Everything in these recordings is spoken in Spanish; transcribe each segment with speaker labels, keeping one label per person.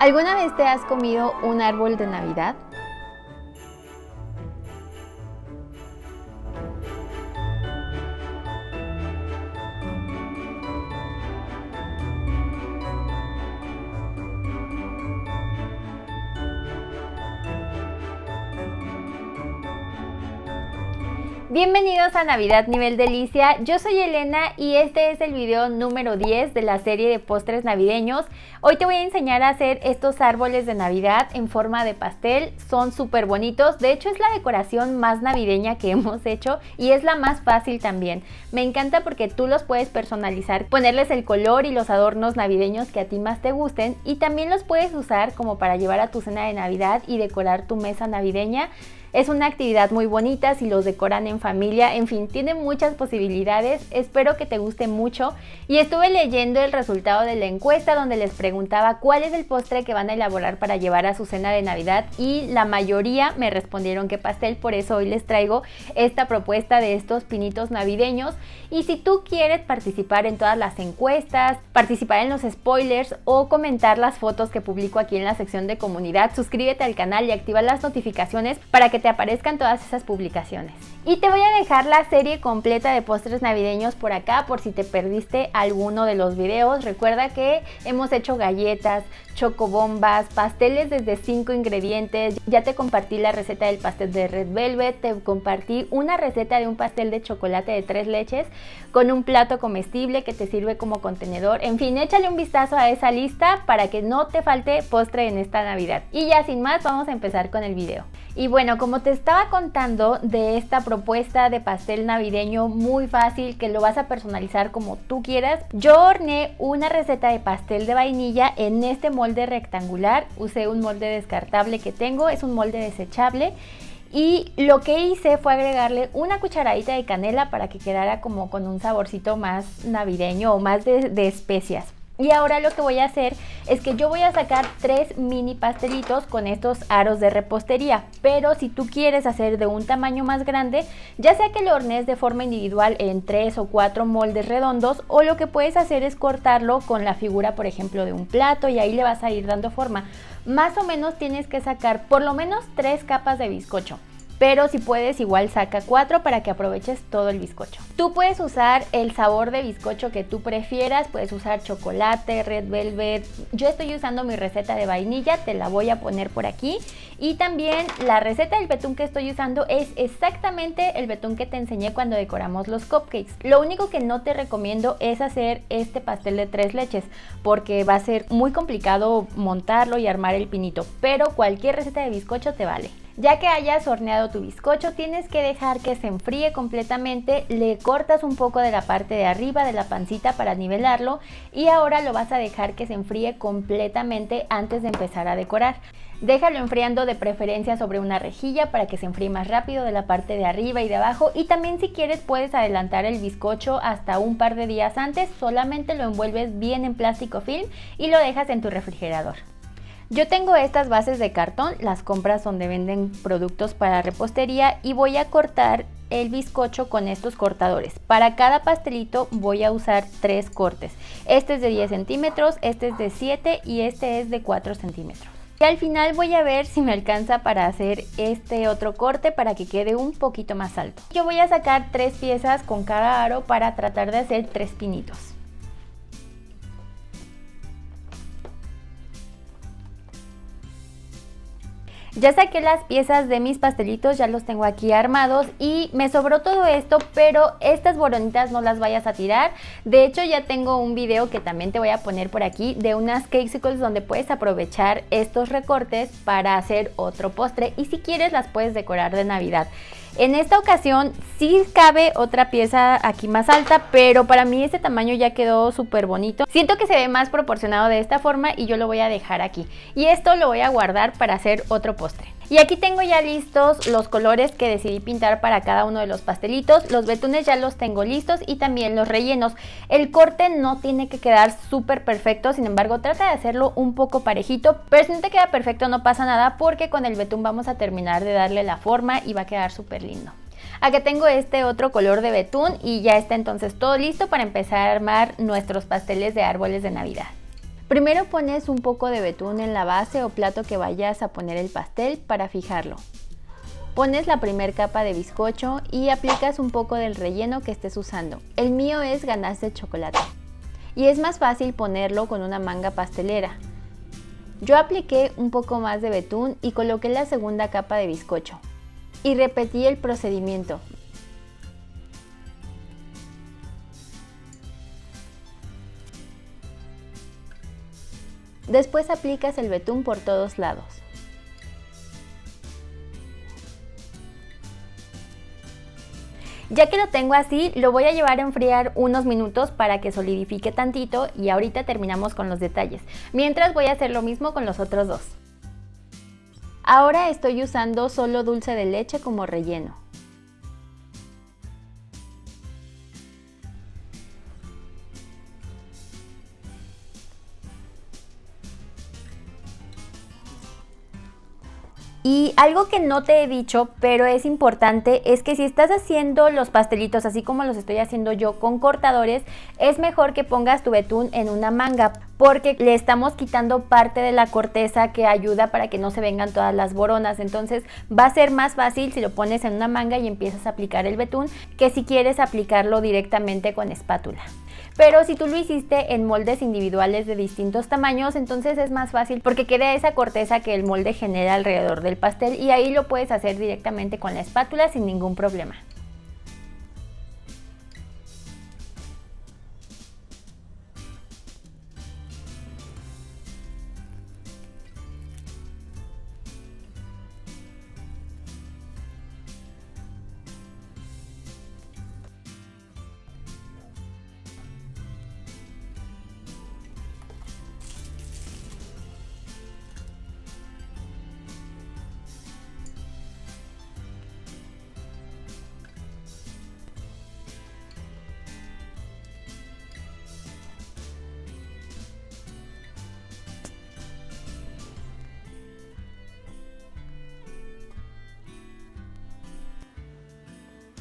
Speaker 1: ¿Alguna vez te has comido un árbol de Navidad? Bienvenidos a Navidad Nivel Delicia, yo soy Elena y este es el video número 10 de la serie de postres navideños. Hoy te voy a enseñar a hacer estos árboles de Navidad en forma de pastel, son súper bonitos, de hecho es la decoración más navideña que hemos hecho y es la más fácil también. Me encanta porque tú los puedes personalizar, ponerles el color y los adornos navideños que a ti más te gusten y también los puedes usar como para llevar a tu cena de Navidad y decorar tu mesa navideña. Es una actividad muy bonita si los decoran en familia, en fin, tiene muchas posibilidades, espero que te guste mucho. Y estuve leyendo el resultado de la encuesta donde les preguntaba cuál es el postre que van a elaborar para llevar a su cena de Navidad y la mayoría me respondieron que pastel, por eso hoy les traigo esta propuesta de estos pinitos navideños. Y si tú quieres participar en todas las encuestas, participar en los spoilers o comentar las fotos que publico aquí en la sección de comunidad, suscríbete al canal y activa las notificaciones para que te aparezcan todas esas publicaciones. Y te voy a dejar la serie completa de postres navideños por acá por si te perdiste alguno de los videos. Recuerda que hemos hecho galletas, chocobombas, pasteles desde 5 ingredientes. Ya te compartí la receta del pastel de Red Velvet, te compartí una receta de un pastel de chocolate de 3 leches con un plato comestible que te sirve como contenedor. En fin, échale un vistazo a esa lista para que no te falte postre en esta Navidad. Y ya sin más, vamos a empezar con el video. Y bueno, como te estaba contando de esta propuesta de pastel navideño muy fácil que lo vas a personalizar como tú quieras, yo horneé una receta de pastel de vainilla en este molde rectangular. Usé un molde descartable que tengo, es un molde desechable. Y lo que hice fue agregarle una cucharadita de canela para que quedara como con un saborcito más navideño o más de especias. Y ahora lo que voy a hacer es que yo voy a sacar 3 mini pastelitos con estos aros de repostería, pero si tú quieres hacer de un tamaño más grande, ya sea que lo hornees de forma individual en 3 o 4 moldes redondos, o lo que puedes hacer es cortarlo con la figura, por ejemplo, de un plato y ahí le vas a ir dando forma. Más o menos tienes que sacar por lo menos 3 capas de bizcocho. Pero si puedes igual saca 4 para que aproveches todo el bizcocho. Tú puedes usar el sabor de bizcocho que tú prefieras, puedes usar chocolate, Red Velvet. Yo estoy usando mi receta de vainilla, te la voy a poner por aquí. Y también la receta del betún que estoy usando es exactamente el betún que te enseñé cuando decoramos los cupcakes. Lo único que no te recomiendo es hacer este pastel de 3 leches porque va a ser muy complicado montarlo y armar el pinito, pero cualquier receta de bizcocho te vale. Ya que hayas horneado tu bizcocho, tienes que dejar que se enfríe completamente, le cortas un poco de la parte de arriba de la pancita para nivelarlo y ahora lo vas a dejar que se enfríe completamente antes de empezar a decorar. Déjalo enfriando de preferencia sobre una rejilla para que se enfríe más rápido de la parte de arriba y de abajo, y también si quieres puedes adelantar el bizcocho hasta un par de días antes, solamente lo envuelves bien en plástico film y lo dejas en tu refrigerador. Yo tengo estas bases de cartón, las compras donde venden productos para repostería, y voy a cortar el bizcocho con estos cortadores. Para cada pastelito voy a usar 3 cortes. Este es de 10 centímetros, este es de 7 y este es de 4 centímetros. Y al final voy a ver si me alcanza para hacer este otro corte para que quede un poquito más alto. Yo voy a sacar 3 piezas con cada aro para tratar de hacer 3 pinitos. Ya saqué las piezas de mis pastelitos, ya los tengo aquí armados y me sobró todo esto, pero estas boronitas no las vayas a tirar. De hecho ya tengo un video que también te voy a poner por aquí de unas Cakesicles donde puedes aprovechar estos recortes para hacer otro postre y si quieres las puedes decorar de Navidad. En esta ocasión sí cabe otra pieza aquí más alta, pero para mí este tamaño ya quedó súper bonito. Siento que se ve más proporcionado de esta forma y yo lo voy a dejar aquí. Y esto lo voy a guardar para hacer otro postre. Y aquí tengo ya listos los colores que decidí pintar para cada uno de los pastelitos. Los betunes ya los tengo listos y también los rellenos. El corte no tiene que quedar súper perfecto, sin embargo trata de hacerlo un poco parejito. Pero si no te queda perfecto no pasa nada porque con el betún vamos a terminar de darle la forma y va a quedar súper lindo. Acá tengo este otro color de betún y ya está entonces todo listo para empezar a armar nuestros pasteles de árboles de Navidad. Primero pones un poco de betún en la base o plato que vayas a poner el pastel para fijarlo. Pones la primera capa de bizcocho y aplicas un poco del relleno que estés usando. El mío es ganache de chocolate y es más fácil ponerlo con una manga pastelera. Yo apliqué un poco más de betún y coloqué la segunda capa de bizcocho y repetí el procedimiento. Después aplicas el betún por todos lados. Ya que lo tengo así, lo voy a llevar a enfriar unos minutos para que solidifique tantito y ahorita terminamos con los detalles. Mientras voy a hacer lo mismo con los otros dos. Ahora estoy usando solo dulce de leche como relleno. Y algo que no te he dicho, pero es importante, es que si estás haciendo los pastelitos así como los estoy haciendo yo con cortadores, es mejor que pongas tu betún en una manga, porque le estamos quitando parte de la corteza que ayuda para que no se vengan todas las boronas. Entonces va a ser más fácil si lo pones en una manga y empiezas a aplicar el betún, que si quieres aplicarlo directamente con espátula. Pero si tú lo hiciste en moldes individuales de distintos tamaños, entonces es más fácil porque queda esa corteza que el molde genera alrededor del pastel y ahí lo puedes hacer directamente con la espátula sin ningún problema.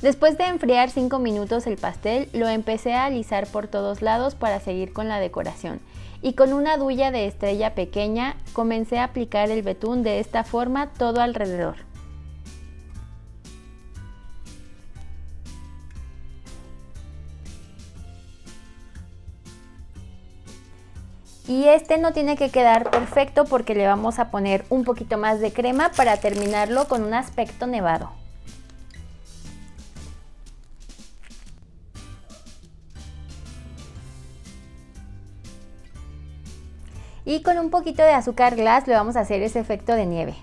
Speaker 1: Después de enfriar 5 minutos el pastel, lo empecé a alisar por todos lados para seguir con la decoración. Y con una duya de estrella pequeña comencé a aplicar el betún de esta forma todo alrededor. Y este no tiene que quedar perfecto porque le vamos a poner un poquito más de crema para terminarlo con un aspecto nevado. Y con un poquito de azúcar glass le vamos a hacer ese efecto de nieve.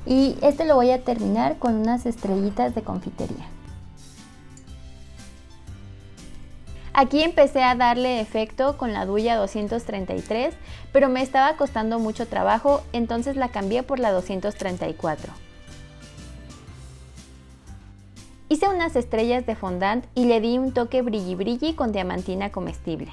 Speaker 1: Y este lo voy a terminar con unas estrellitas de confitería. Aquí empecé a darle efecto con la duya 233, pero me estaba costando mucho trabajo, entonces la cambié por la 234. Hice unas estrellas de fondant y le di un toque brilli brilli con diamantina comestible.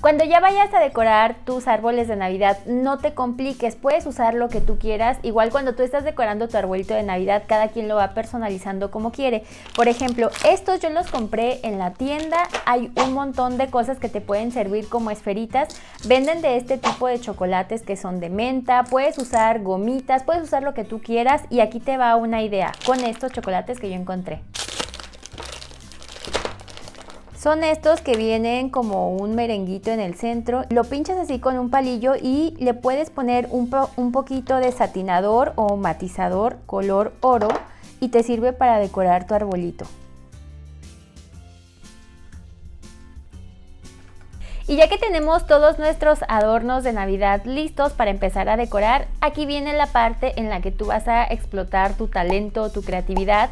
Speaker 1: Cuando ya vayas a decorar tus árboles de Navidad, no te compliques, puedes usar lo que tú quieras. Igual cuando tú estás decorando tu arbolito de Navidad, cada quien lo va personalizando como quiere. Por ejemplo, estos yo los compré en la tienda, hay un montón de cosas que te pueden servir como esferitas. Venden de este tipo de chocolates que son de menta, puedes usar gomitas, puedes usar lo que tú quieras y aquí te va una idea con estos chocolates que yo encontré. Son estos que vienen como un merenguito en el centro, lo pinchas así con un palillo y le puedes poner un poquito de satinador o matizador color oro y te sirve para decorar tu arbolito. Y ya que tenemos todos nuestros adornos de Navidad listos para empezar a decorar, aquí viene la parte en la que tú vas a explotar tu talento, tu creatividad.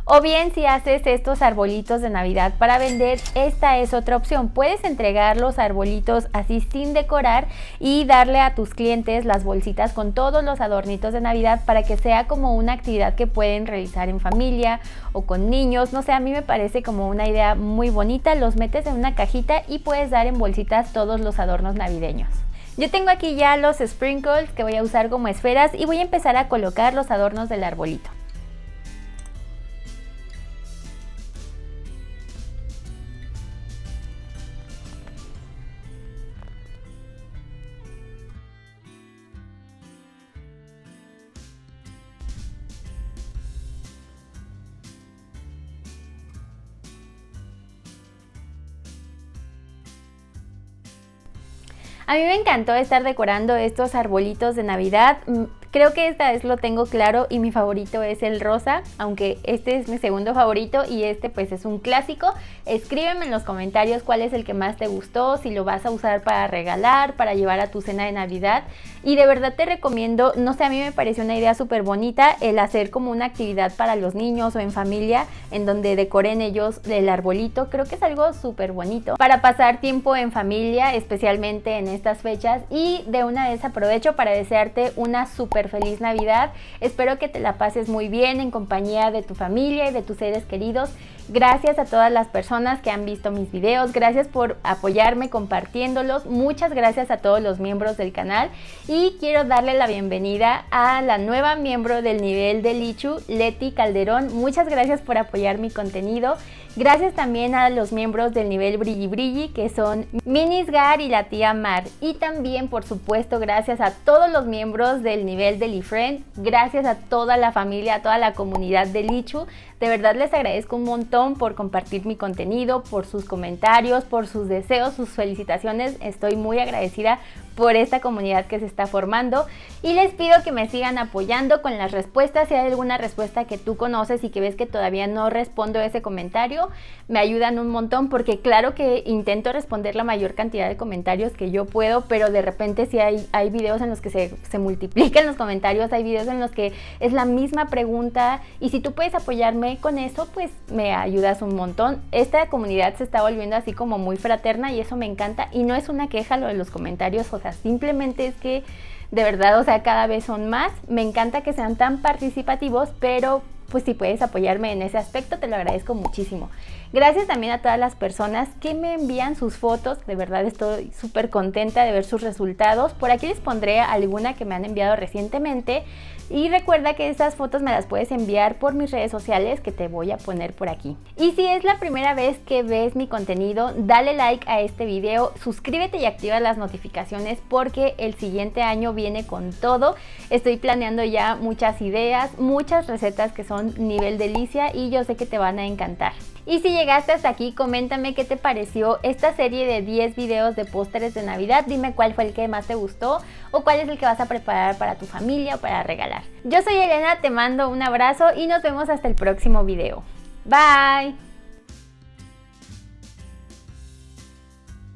Speaker 1: O bien si haces estos arbolitos de Navidad para vender, esta es otra opción. Puedes entregar los arbolitos así sin decorar y darle a tus clientes las bolsitas con todos los adornitos de Navidad para que sea como una actividad que pueden realizar en familia o con niños. No sé, a mí me parece como una idea muy bonita. Los metes en una cajita y puedes dar en bolsitas todos los adornos navideños. Yo tengo aquí ya los sprinkles que voy a usar como esferas y voy a empezar a colocar los adornos del arbolito. A mí me encantó estar decorando estos arbolitos de Navidad. Creo que esta vez lo tengo claro y mi favorito es el rosa, aunque este es mi segundo favorito y este pues es un clásico. Escríbeme en los comentarios cuál es el que más te gustó, si lo vas a usar para regalar, para llevar a tu cena de Navidad. Y de verdad te recomiendo, no sé, a mí me pareció una idea súper bonita el hacer como una actividad para los niños o en familia en donde decoren ellos el arbolito. Creo que es algo súper bonito para pasar tiempo en familia, especialmente en estas fechas. Y de una vez aprovecho para desearte una súper feliz Navidad. Espero que te la pases muy bien en compañía de tu familia y de tus seres queridos. Gracias a todas las personas que han visto mis videos, gracias por apoyarme compartiéndolos, muchas gracias a todos los miembros del canal y quiero darle la bienvenida a la nueva miembro del nivel de Lichu, Leti Calderón. Muchas gracias por apoyar mi contenido. Gracias también a los miembros del nivel Brilli Brilli, que son Minisgar y la tía Mar. Y también, por supuesto, gracias a todos los miembros del nivel de Lifriend. Gracias a toda la familia, a toda la comunidad de Lichu. De verdad les agradezco un montón por compartir mi contenido, por sus comentarios, por sus deseos, sus felicitaciones. Estoy muy agradecida por esta comunidad que se está formando y les pido que me sigan apoyando con las respuestas. Si hay alguna respuesta que tú conoces y que ves que todavía no respondo ese comentario, me ayudan un montón porque claro que intento responder la mayor cantidad de comentarios que yo puedo, pero de repente sí hay videos en los que se multiplican los comentarios, hay videos en los que es la misma pregunta y si tú puedes apoyarme con eso, pues me ayudas un montón. Esta comunidad se está volviendo así como muy fraterna y eso me encanta y no es una queja lo de los comentarios, o sea, simplemente es que de verdad, o sea, cada vez son más. Me encanta que sean tan participativos, pero pues si puedes apoyarme en ese aspecto, te lo agradezco muchísimo. Gracias también a todas las personas que me envían sus fotos, de verdad estoy súper contenta de ver sus resultados. Por aquí les pondré alguna que me han enviado recientemente y recuerda que estas fotos me las puedes enviar por mis redes sociales que te voy a poner por aquí. Y si es la primera vez que ves mi contenido, dale like a este video, suscríbete y activa las notificaciones porque el siguiente año viene con todo. Estoy planeando ya muchas ideas, muchas recetas que son nivel delicia y yo sé que te van a encantar. Y si llegaste hasta aquí, coméntame qué te pareció esta serie de 10 videos de pósteres de Navidad. Dime cuál fue el que más te gustó o cuál es el que vas a preparar para tu familia o para regalar. Yo soy Elena, te mando un abrazo y nos vemos hasta el próximo video. Bye.